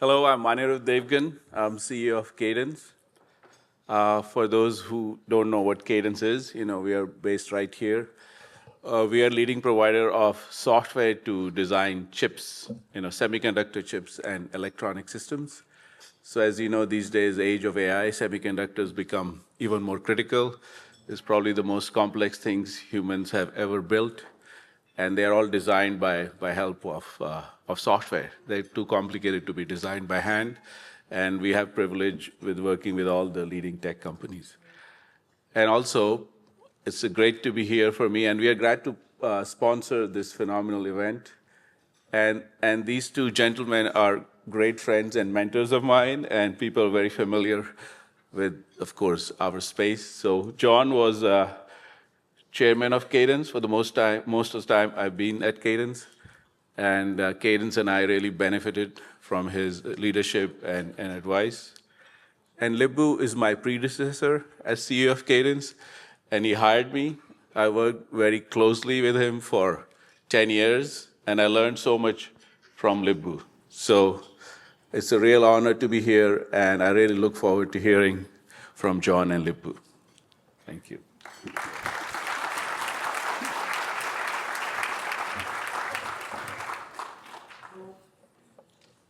Hello, I'm Mario Draghi. I'm CEO of Cadence. For those who don't know what Cadence is, we are based right here. We are leading provider of software to design chips, semiconductor chips and electronic systems. So as you know, these days, age of AI, semiconductors become even more critical. It's probably the most complex things humans have ever built, and they're all designed by help of software. They're too complicated to be designed by hand, and we have privilege with working with all the leading tech companies. And also, it's great to be here for me, and we are glad to sponsor this phenomenal event. And these two gentlemen are great friends and mentors of mine, and people very familiar with, of course, our space. So John was chairman of Cadence for the most of the time I've been at Cadence. And Cadence and I really benefited from his leadership and advice. And Lip-Bu is my predecessor as CEO of Cadence, and he hired me. I worked very closely with him for 10 years, and I learned so much from Lip-Bu. So it's a real honor to be here, and I really look forward to hearing from John and Lip-Bu. Thank you.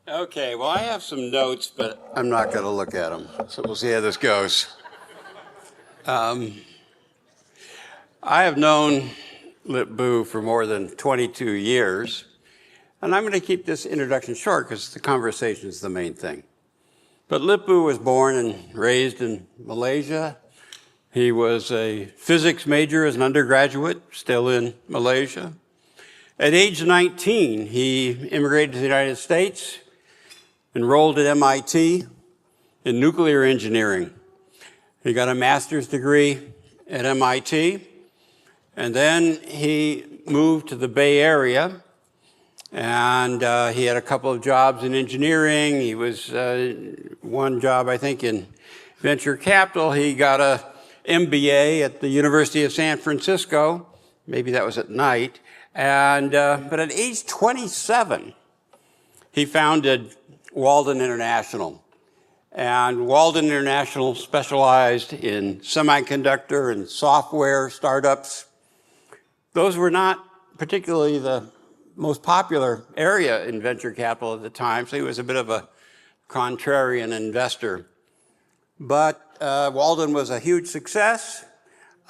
Okay, well, I have some notes, but I'm not going to look at them. So we'll see how this goes. I have known Lip-Bu for more than 22 years, and I'm going to keep this introduction short because the conversation is the main thing. But Lip-Bu was born and raised in Malaysia. He was a physics major as an undergraduate, still in Malaysia. At age 19, he immigrated to the United States, enrolled at MIT in nuclear engineering. He got a master's degree at MIT, and then he moved to the Bay Area, and he had a couple of jobs in engineering. He was one job, I think, in venture capital. He got a MBA at the University of San Francisco. Maybe that was at night. And but at age 27, he founded Walden International. And Walden International specialized in semiconductor and software startups. Those were not particularly the most popular area in venture capital at the time, so he was a bit of a contrarian investor. But Walden was a huge success.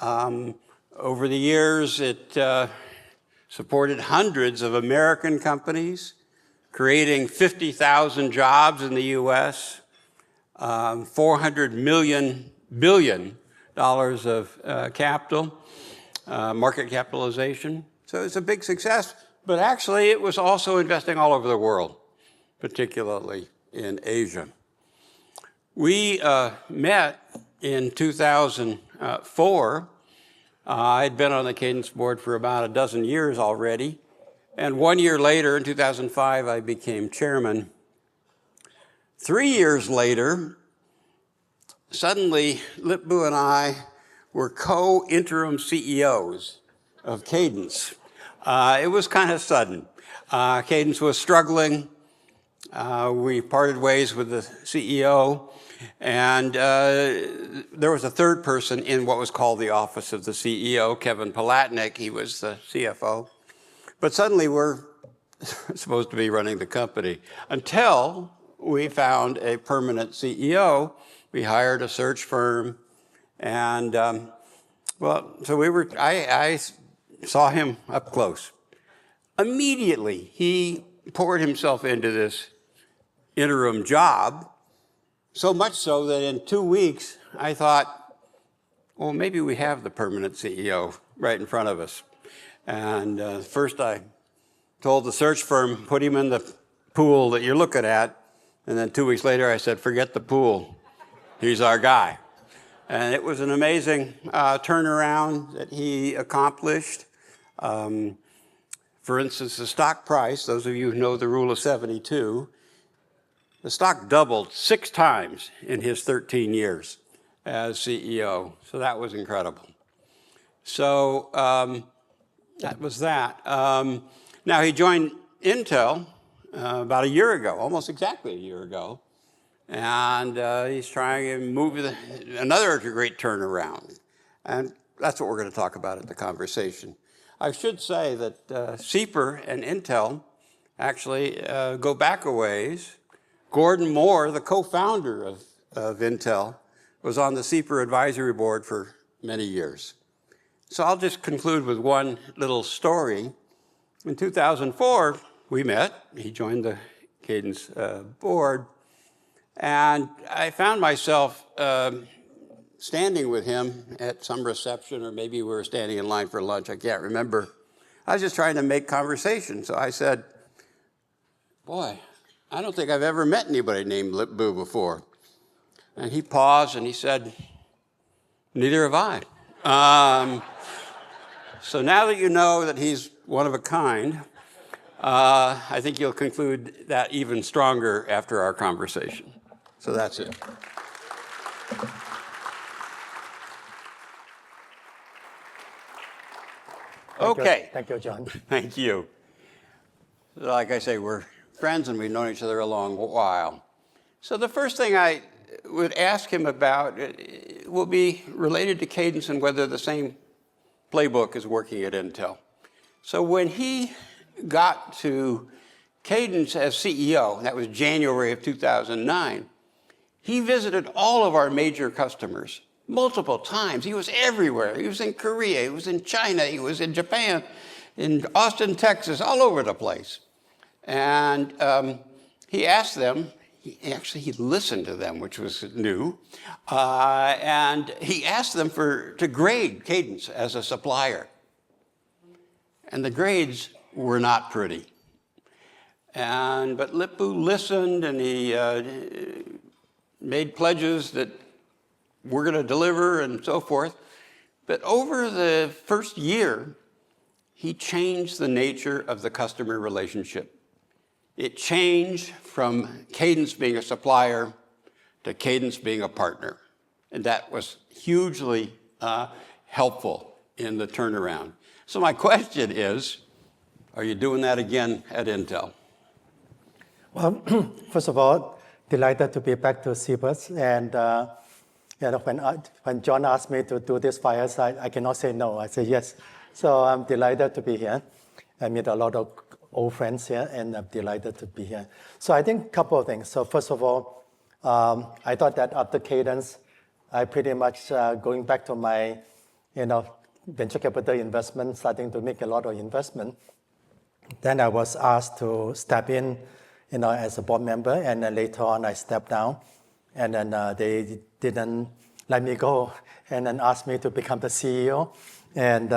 Over the years, it supported hundreds of American companies, creating 50,000 jobs in the U.S., $400 billion of capital, market capitalization. So it's a big success, but actually it was also investing all over the world, particularly in Asia. We met in 2004. I'd been on the Cadence board for about a dozen years already. And 1 year later, in 2005, I became chairman. 3 years later, suddenly, Lip-Bu and I were co-interim CEOs of Cadence. It was kind of sudden. Cadence was struggling. We parted ways with the CEO. And there was a third person in what was called the office of the CEO, Kevin Palatnik. He was the CFO. But suddenly we're supposed to be running the company until we found a permanent CEO. We hired a search firm. And so I saw him up close. Immediately, he poured himself into this interim job. So much so that in 2 weeks, I thought, well, maybe we have the permanent CEO right in front of us. And first I told the search firm, put him in the pool that you're looking at. And then 2 weeks later, I said, forget the pool. He's our guy. And it was an amazing turnaround that he accomplished. For instance, the stock price, those of you who know the rule of 72, the stock doubled 6 times in his 13 years as CEO. So that was incredible. So that was that. Now he joined Intel about a year ago, almost exactly a year ago. And he's trying to move another great turnaround. And that's what we're going to talk about at the conversation. I should say that SIEPR and Intel actually go back a ways. Gordon Moore, the co-founder of Intel, was on the SIEPR advisory board for many years. So I'll just conclude with one little story. In 2004, we met. He joined the Cadence board. And I found myself standing with him at some reception, or maybe we were standing in line for lunch, I can't remember. I was just trying to make conversation. So I said, boy, I don't think I've ever met anybody named Lip-Bu before. And he paused and he said, neither have I. So now that you know that he's one of a kind, I think you'll conclude that even stronger after our conversation. So that's it. Okay. Thank you, John. Thank you. Like I say, we're friends and we've known each other a long while. So the first thing I would ask him about will be related to Cadence and whether the same playbook is working at Intel. So when he got to Cadence as CEO, that was January of 2009, he visited all of our major customers multiple times. He was everywhere. He was in Korea, he was in China, he was in Japan, in Austin, Texas, all over the place. And he asked them, he listened to them, which was new, and he asked them to grade Cadence as a supplier. And the grades were not pretty. But Lip-Bu listened, and he made pledges that we're going to deliver and so forth. But over the first year, he changed the nature of the customer relationship. It changed from Cadence being a supplier to Cadence being a partner. And that was hugely helpful in the turnaround. So my question is, are you doing that again at Intel? Well, first of all, delighted to be back to SIEPR. And when John asked me to do this fireside, I cannot say no. I say yes. So I'm delighted to be here. I meet a lot of old friends here, and I'm delighted to be here. So I think a couple of things. So first of all, I thought that after Cadence, I pretty much going back to my, venture capital investment, starting to make a lot of investment. Then I was asked to step in, as a board member, and then later on I stepped down, and then they didn't let me go, and then asked me to become the CEO. And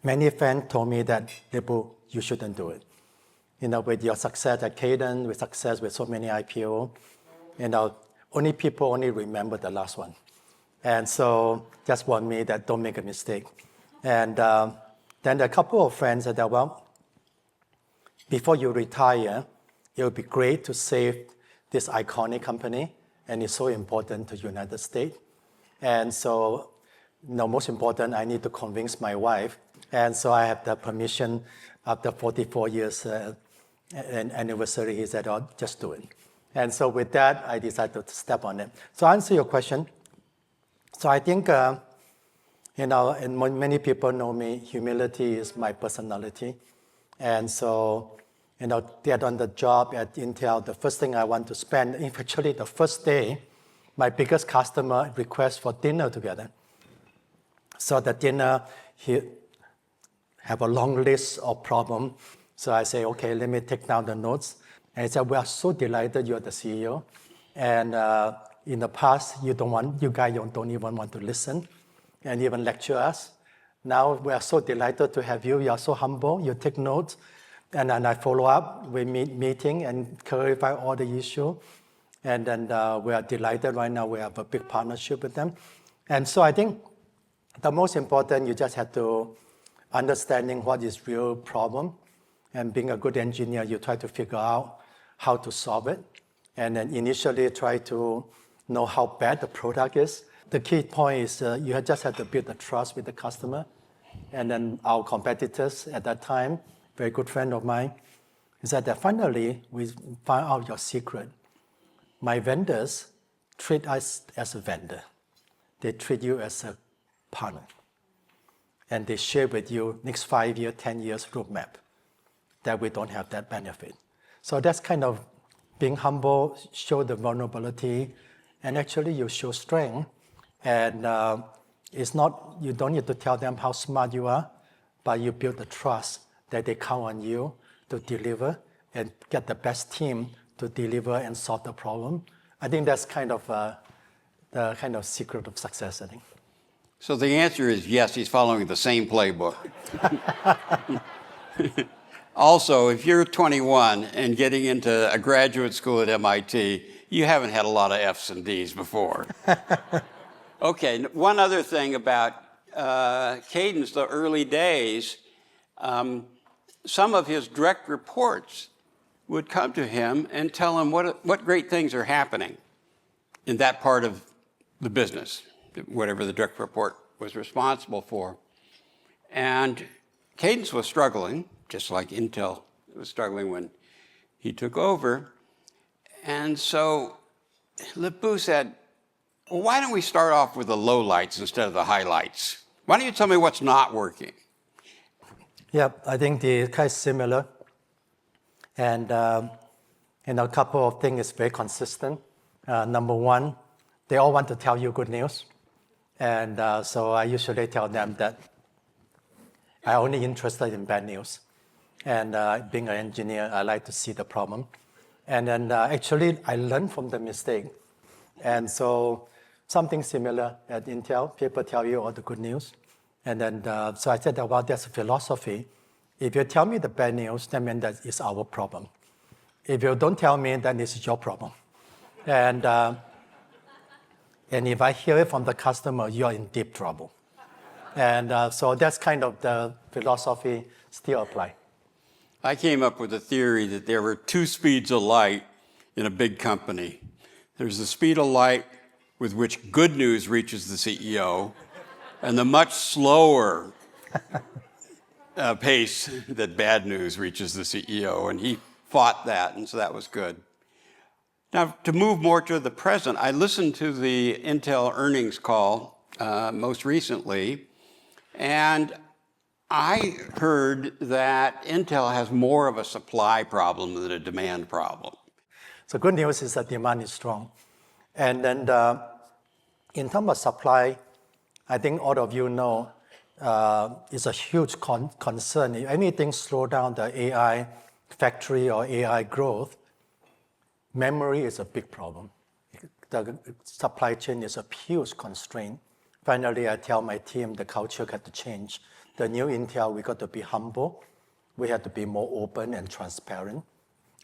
many fans told me that, Lip-Bu, you shouldn't do it. With your success at Cadence, with success with so many IPO, only people only remember the last one. And so just warned me that don't make a mistake. And then a couple of friends said that, well, before you retire, it would be great to save this iconic company, and it's so important to the United States. And so, most important, I need to convince my wife. And so I have the permission after 44 years anniversary. He said, oh, just do it. And so with that, I decided to step on it. So answer your question. So I think, and many people know me, humility is my personality. And so, get on the job at Intel, the first thing I want to spend, actually the first day, my biggest customer request for dinner together. So the dinner, he have a long list of problems. So I say, okay, let me take down the notes. And he said, we are so delighted you're the CEO. And in the past, you guys don't even want to listen and even lecture us. Now we are so delighted to have you. You are so humble. You take notes. And then I follow up with meeting and clarify all the issue. And then we are delighted right now. We have a big partnership with them. And so I think the most important, you just have to understanding what is real problem. And being a good engineer, you try to figure out how to solve it. And then initially try to know how bad the product is. The key point is you just have to build the trust with the customer. And then our competitors at that time, very good friend of mine, He said that finally we found out your secret. My vendors treat us as a vendor. They treat you as a partner. And they share with you next 5 year, 10 years roadmap that we don't have that benefit. So that's kind of being humble, show the vulnerability, and actually you show strength. And it's not, you don't need to tell them how smart you are, but you build the trust that they count on you to deliver and get the best team to deliver and solve the problem. I think that's kind of the kind of secret of success, I think. So the answer is yes, he's following the same playbook. Also, if you're 21 and getting into a graduate school at MIT, you haven't had a lot of F's and D's before. Okay, one other thing about Cadence, the early days, some of his direct reports would come to him and tell him what great things are happening in that part of the business, whatever the direct report was responsible for. And Cadence was struggling, just like Intel was struggling when he took over. And so Lip-Bu said, well, why don't we start off with the lowlights instead of the highlights? Why don't you tell me what's not working? Yeah, I think they're kind of similar. And a couple of things is very consistent. Number one, they all want to tell you good news. And so I usually tell them that I'm only interested in bad news. And being an engineer, I like to see the problem. And then actually, I learned from the mistake. And so something similar at Intel, people tell you all the good news. And then, so I said, well, that's a philosophy. If you tell me the bad news, that means that it's our problem. If you don't tell me, then it's your problem. And if I hear it from the customer, you're in deep trouble. And so that's kind of the philosophy still apply. I came up with a theory that there were two speeds of light in a big company. There's the speed of light with which good news reaches the CEO, and the much slower pace that bad news reaches the CEO, and he fought that, and so that was good. Now, to move more to the present, I listened to the Intel earnings call most recently, and I heard that Intel has more of a supply problem than a demand problem. So good news is that demand is strong. And then in terms of supply, I think all of you know it's a huge concern. If anything slow down the AI factory or AI growth, memory is a big problem. The supply chain is a huge constraint. Finally, I tell my team the culture got to change. The new Intel, we got to be humble. We have to be more open and transparent.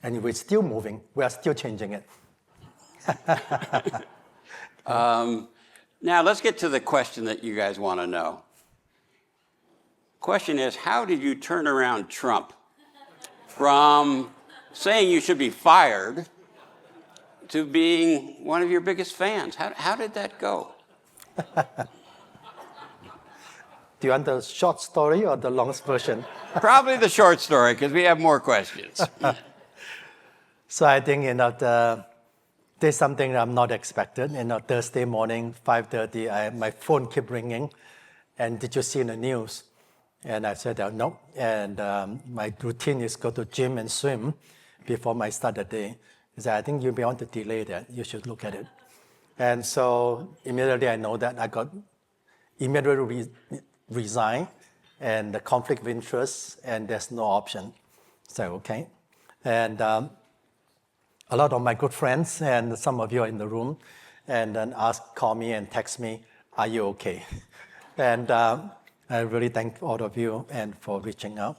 And we're still moving. We are still changing it. Now, let's get to the question that you guys want to know. Question is, how did you turn around Trump from saying you should be fired to being one of your biggest fans? How did that go? Do you want the short story or the long version? Probably the short story, because we have more questions. So I think, there's something I'm not expected. Thursday morning, 5:30, my phone kept ringing. And did you see the news? And I said, no. And my routine is go to gym and swim before I start the day. He said, I think you may want to delay that. You should look at it. And so immediately I know that I got immediately resign and the conflict of interest, and there's no option. So, okay. And a lot of my good friends, and some of you are in the room, and then call me and text me, are you okay? And I really thank all of you and for reaching out.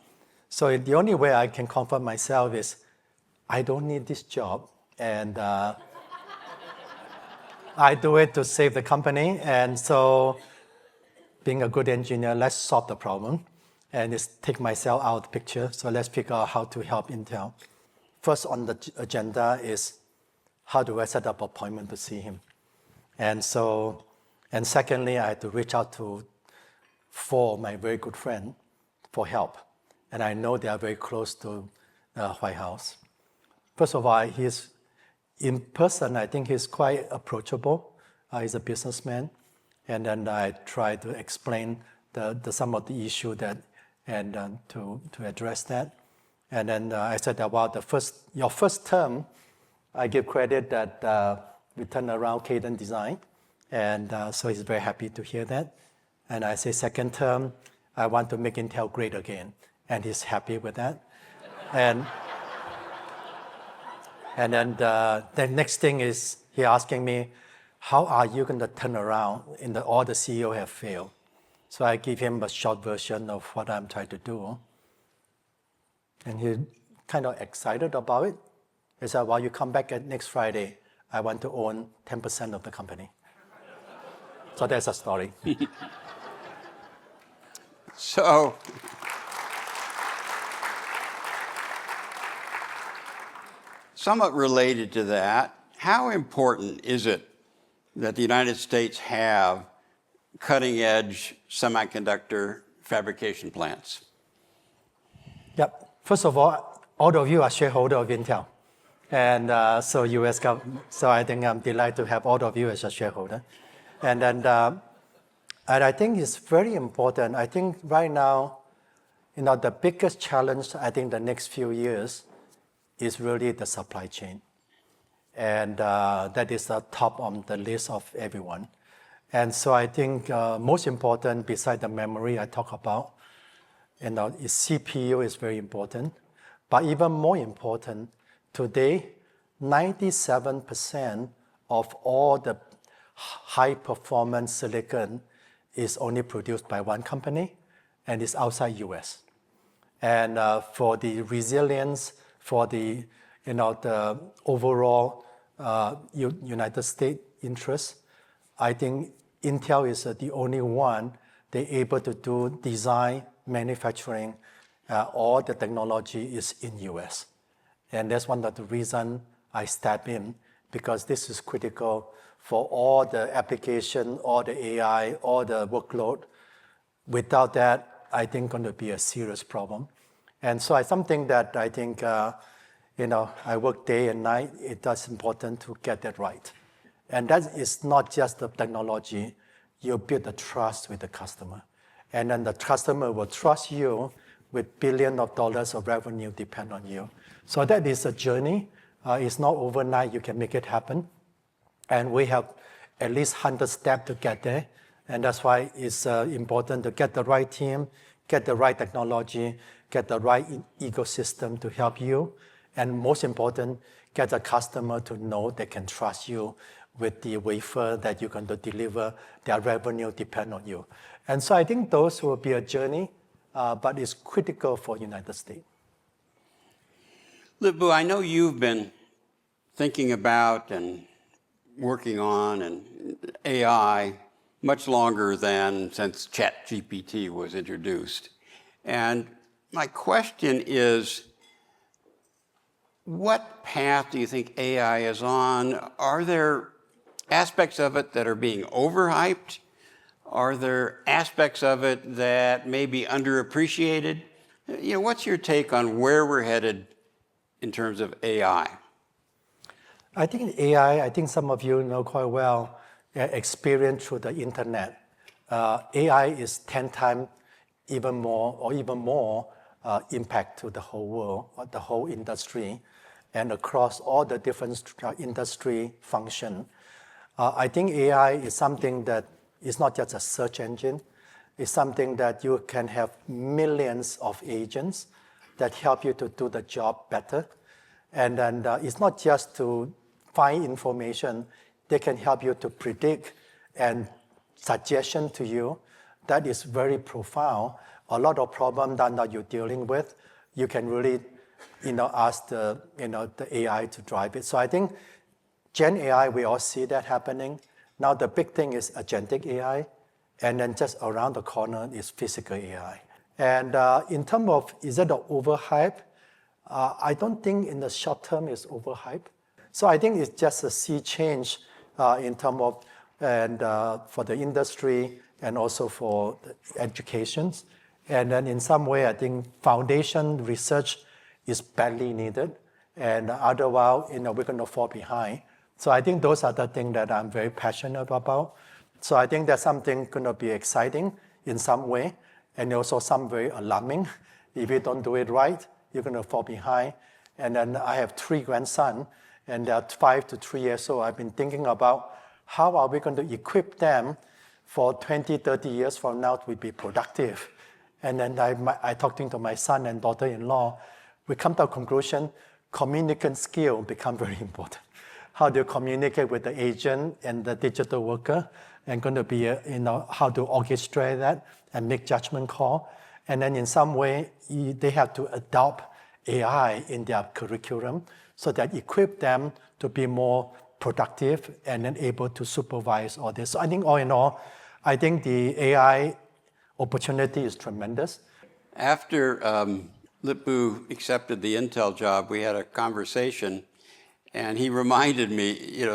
So the only way I can comfort myself is I don't need this job, and I do it to save the company. And so being a good engineer, let's solve the problem and just take myself out of the picture. So let's figure out how to help Intel. First on the agenda is how do I set up an appointment to see him? And secondly, I had to reach out to 4 of my very good friends for help. And I know they are very close to White House. First of all, he's in person, I think he's quite approachable. He's a businessman. And then I try to explain some of the issue to address that. And then I said about your first term, I give credit that we turned around Cadence Design. And so he's very happy to hear that. And I say second term, I want to make Intel great again. And he's happy with that. And then the next thing is he asking me, how are you going to turn around all the CEO have failed? So I give him a short version of what I'm trying to do. And he's kind of excited about it. He said, well, you come back next Friday, I want to own 10% of the company. So that's a story. So, somewhat related to that, how important is it that the United States have cutting-edge semiconductor fabrication plants? Yep. First of all of you are shareholder of Intel. And so US government, so I think I'm delighted to have all of you as a shareholder. And then and I think it's very important. I think right now, the biggest challenge, I think the next few years is really the supply chain. And that is the top on the list of everyone. And so I think most important, beside the memory I talk about, is CPU is very important. But even more important, today, 97% of all the high-performance silicon is only produced by one company, and it's outside US. And for the resilience, for the overall United States interest, I think Intel is the only one they're able to do design, manufacturing, all the technology is in US. And that's one of the reasons I step in, because this is critical for all the application, all the AI, all the workload. Without that, I think going to be a serious problem. And so it's something that I think, I work day and night. It's important to get that right. And that is not just the technology. You build the trust with the customer. And then the customer will trust you with billions of dollars of revenue depend on you. So that is a journey. It's not overnight you can make it happen. And we have at least 100 steps to get there. And that's why it's important to get the right team, get the right technology, get the right ecosystem to help you. And most important, get the customer to know they can trust you with the wafer that you're going to deliver. Their revenue depend on you. And so I think those will be a journey, but it's critical for United States. Lip-Bu, I know you've been thinking about and working on AI much longer than since ChatGPT was introduced. And my question is, what path do you think AI is on? Are there aspects of it that are being overhyped? Are there aspects of it that may be underappreciated? What's your take on where we're headed in terms of AI? I think AI, I think some of you know quite well, experience through the internet. AI is 10 times even more impact to the whole world, the whole industry, and across all the different industry function. I think AI is something that is not just a search engine. It's something that you can have millions of agents that help you to do the job better. And then it's not just to find information. They can help you to predict and suggestion to you. That is very profound. A lot of problems that you're dealing with, you can really, ask the AI to drive it. So I think Gen AI, we all see that happening. Now the big thing is agentic AI, and then just around the corner is physical AI. And in terms of, is that an overhype? I don't think in the short term it's overhype. So I think it's just a sea change in terms of, and for the industry and also for the educations. And then in some way, I think foundation research is badly needed, and otherwise, we're going to fall behind. So I think those are the things that I'm very passionate about. So I think that's something going to be exciting in some way, and also some very alarming. If you don't do it right, you're going to fall behind. And then I have 3 grandsons, and they're 5 to 3 years old. I've been thinking about how are we going to equip them for 20, 30 years from now to be productive. And then I talking to my son and daughter-in-law, we come to a conclusion, communication skill become very important. How do you communicate with the agent and the digital worker, and going to be, how to orchestrate that and make judgment call. And then in some way, they have to adopt AI in their curriculum so that equip them to be more productive and then able to supervise all this. So I think all in all, I think the AI opportunity is tremendous. After Lip-Bu accepted the Intel job, we had a conversation, and he reminded me,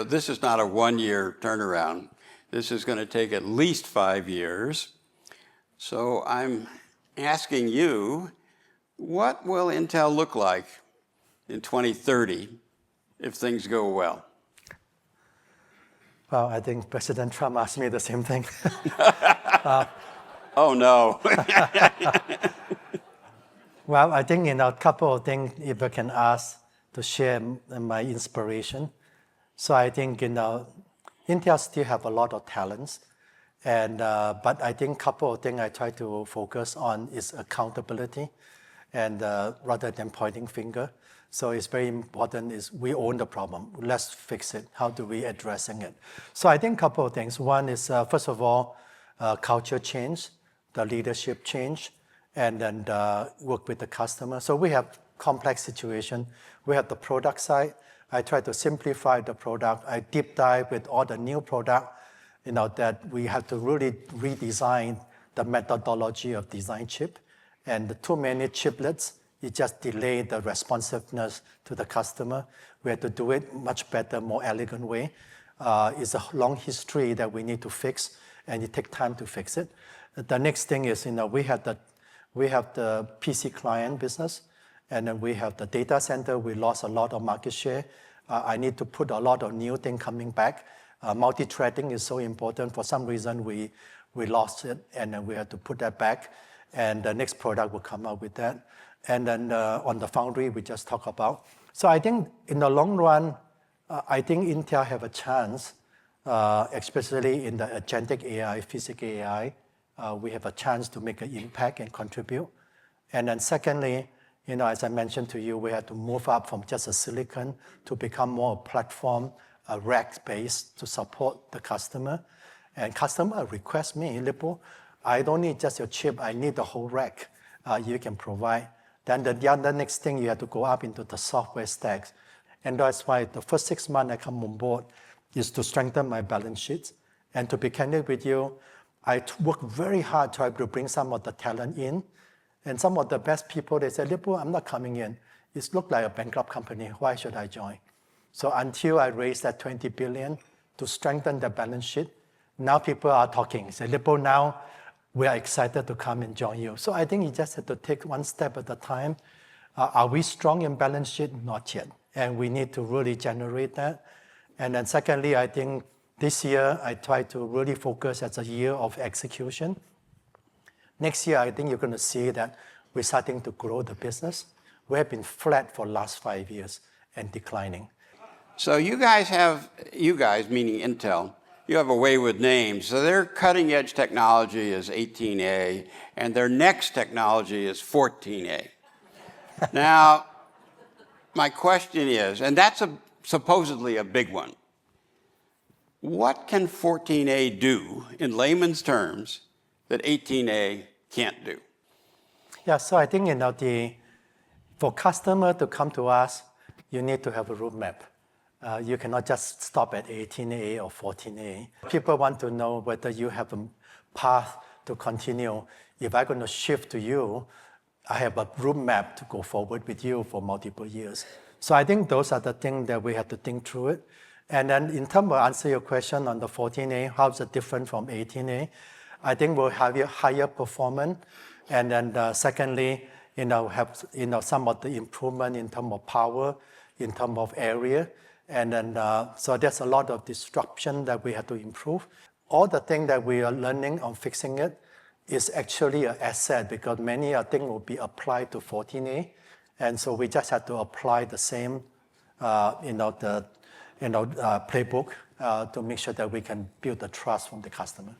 this is not a 1-year turnaround. This is going to take at least 5 years. So I'm asking you, what will Intel look like in 2030 if things go well? Well, I think President Trump asked me the same thing. Oh, no. Well, I think a couple of things, if I can ask to share my inspiration. So I think Intel still have a lot of talents, but I think a couple of things I try to focus on is accountability, and rather than pointing finger. So it's very important is we own the problem. Let's fix it. How do we addressing it? So I think a couple of things. One is, first of all, culture change, the leadership change, and then work with the customer. So we have complex situation. We have the product side. I try to simplify the product. I deep dive with all the new product, that we have to really redesign the methodology of design chip. And the too many chiplets, it just delay the responsiveness to the customer. We have to do it much better, more elegant way. It's a long history that we need to fix, and it takes time to fix it. The next thing is, we have the PC client business, and then we have the data center. We lost a lot of market share. I need to put a lot of new thing coming back. Multi-threading is so important. For some reason, we lost it, and then we have to put that back. And the next product will come out with that. And then on the foundry, we just talked about. So I think in the long run, I think Intel have a chance, especially in the agentic AI, physical AI. We have a chance to make an impact and contribute. And then secondly, as I mentioned to you, we have to move up from just a silicon to become more a platform, a rack-based to support the customer. And customer request me, Lip-Bu, I don't need just your chip, I need the whole rack you can provide. Then the next thing, you have to go up into the software stacks. And that's why the first 6 months I come on board is to strengthen my balance sheets. And to be candid with you, I work very hard to try to bring some of the talent in. And some of the best people, they say, Lip-Bu, I'm not coming in. It looks like a bankrupt company. Why should I join? So until I raise that $20 billion to strengthen the balance sheet, now people are talking. Say, Lip-Bu, now we are excited to come and join you. So I think you just have to take one step at a time. Are we strong in balance sheet? Not yet. And we need to really generate that. And then secondly, I think this year I try to really focus as a year of execution. Next year, I think you're going to see that we're starting to grow the business. We have been flat for the last 5 years and declining. So you guys, meaning Intel, you have a way with names. So their cutting edge technology is 18A, and their next technology is 14A. Now, my question is, and that's supposedly a big one, what can 14A do in layman's terms that 18A can't do? Yeah, so I think for customer to come to us, you need to have a roadmap. You cannot just stop at 18A or 14A. People want to know whether you have a path to continue. If I'm going to shift to you, I have a roadmap to go forward with you for multiple years. So I think those are the things that we have to think through it. And then in terms of answer your question on the 14A, how is it different from 18A? I think we'll have a higher performance. And then secondly, have some of the improvement in terms of power, in terms of area, and then so there's a lot of disruption that we have to improve. All the things that we are learning on fixing it is actually an asset because many things will be applied to 14A, and so we just have to apply the same, playbook to make sure that we can build the trust from the customer.